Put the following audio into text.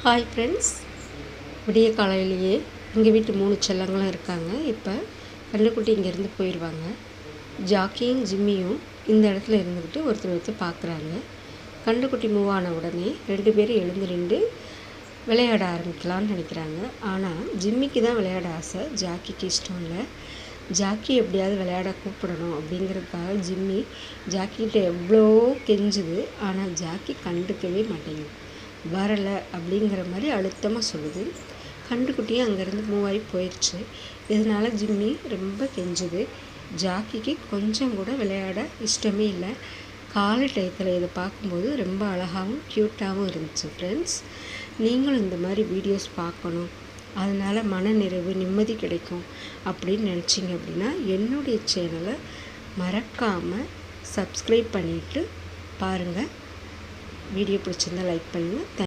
Hi friends, விடிய காலையிலேயே எங்கள் வீட்டு 3 செல்லங்களும் இருக்காங்க. இப்போ கண்ணுக்குட்டி இங்கேருந்து போயிடுவாங்க. ஜாக்கியும் ஜிம்மியும் இந்த இடத்துல இருந்துக்கிட்டு ஒருத்தர் பார்க்குறாங்க. கண்ணுக்குட்டி மூவ் ஆன உடனே 2 பேரும் எழுந்து நின்று விளையாட ஆரம்பிக்கலான்னு நினைக்கிறாங்க. ஆனால் ஜிம்மிக்கு தான் விளையாட ஆசை, ஜாக்கிக்கு இஷ்டம் இல்லை. ஜாக்கி எப்படியாவது விளையாட கூப்பிடணும் அப்படிங்கிறதுக்காக ஜிம்மி ஜாக்கிகிட்ட எவ்வளோ கெஞ்சுது. ஆனால் ஜாக்கி கண்டுக்கவே மாட்டேங்குது. வரலை அப்படிங்கிற மாதிரி அழுத்தமாக சொல்லுது. கண்டுக்குட்டியும் அங்கேருந்து மூவ் ஆகி போயிடுச்சு. இதனால் ஜிம்மி ரொம்ப கெஞ்சுது. ஜாக்கிக்கு கொஞ்சம் கூட விளையாட இஷ்டமே இல்லை. காலை டயத்தில் இதை பார்க்கும்போது ரொம்ப அழகாகவும் க்யூட்டாகவும் இருந்துச்சு. ஃப்ரெண்ட்ஸ், நீங்களும் இந்த மாதிரி வீடியோஸ் பார்க்கணும், அதனால் மனநிறைவு நிம்மதி கிடைக்கும் அப்படின்னு நினச்சிங்க அப்படின்னா என்னுடைய சேனலை மறக்காமல் சப்ஸ்கிரைப் பண்ணிவிட்டு பாருங்கள். வீடியோ பிடிச்சிருந்தால் லைக் பண்ணுங்கள்.